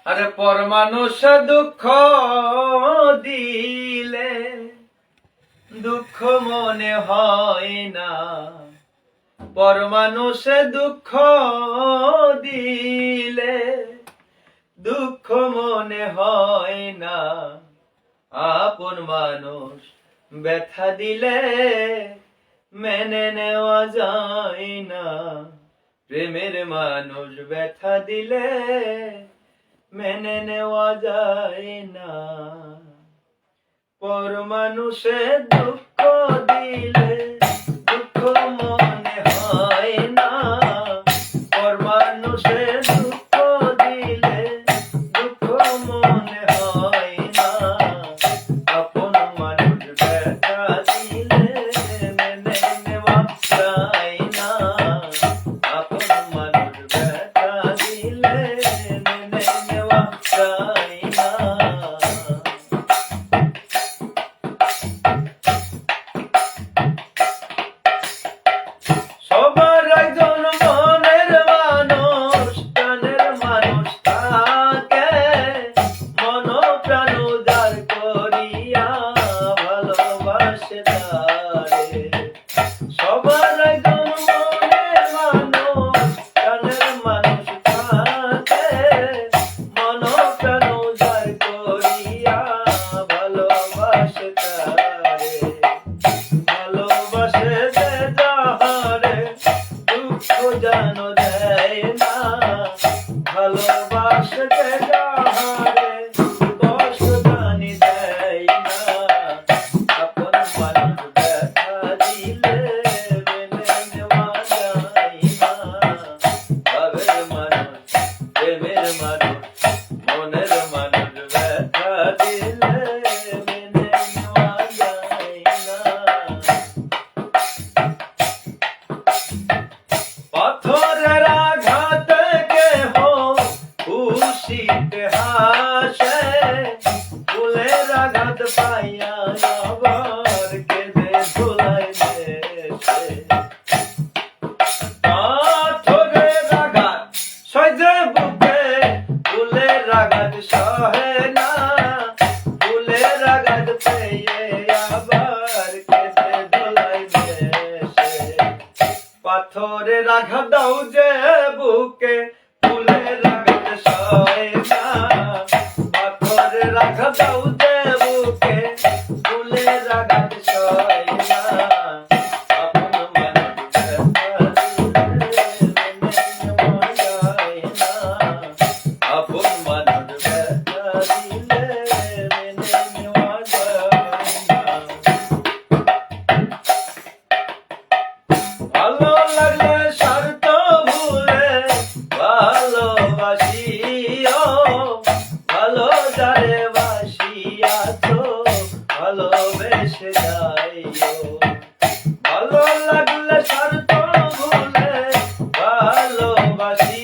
আরে পর মানুষ দুঃখ দিলে দুঃখ মনে হয় না, পর মানুষ দুঃখ দিলে দুঃখ মনে হয় না। আপন মানুষ ব্যথা দিলে মেনে নেওয়া যায় না। প্রেমের মানুষ ব্যথা দিলে মেনে নেওয়া যায় না। পর মানুষে দুঃখ দিলে দুঃখ মনে হয় না, পর মানুষে দুঃখ দিলে দুঃখ মনে হয় না। আপন মানুষ ব্যথা দিলে মেনে নেওয়া যায় না। আপন মানুষ ব্যথা দিলে মেনে নেওয়া যায় না। সবার একজন মনের মানুষ, প্রাণের মানুষ থাকে, মন প্রাণ উদার করিয়া ভালোবাসে তারে। সবার একজন মনের মানুষ, প্রাণের মানুষ থাকে, মন প্রাণ উদার করিয়া ভালোবাসে তারে। ভালোবাসে যে যাহারে দুঃখ যেন দেয় না, ভালোবাসে যে যাহারে কষ্ট জানি দেয় না। আপন মানুষ ব্যথা দিলে মেনে নেওয়া যায় না। ভাবের মানুষ, প্রেমের মানুষ, মনের মানুষ ব্যথা দিলে মেনে নেওয়া যায় না। পাথরের আঘাতে কেহ খুশিতে হাসে, ফুলের আঘাত পাইয়া আবার কেঁদে ধুলায় দেশে। পাথরের আঘাত সহ্যে বুকে, ফুলের আঘাত সহে না, ফুলের আঘাত পেয়ে আবার কেঁদে ধুলায় দেশে। পাথরের আঘাত দাও যে বুকে, ফুলের আঘাত সয় না। পাথরের আঘাত দাও যে বুকে, ফুলের আঘাত সয় না। আপন মানুষ ব্যথা দিলে মেনে নেওয়া যায় না। আপন মানুষ ব্যথা দিলে মেনে নেওয়া যায় না। ভালো লাগলে স্বার্থ ভুলে ভালোবাসিও, ভালো যারে বাসিয়াছ ভালোবেসে যাইও। ভালো লাগলে স্বার্থ ভুলে ভালোবাসিও,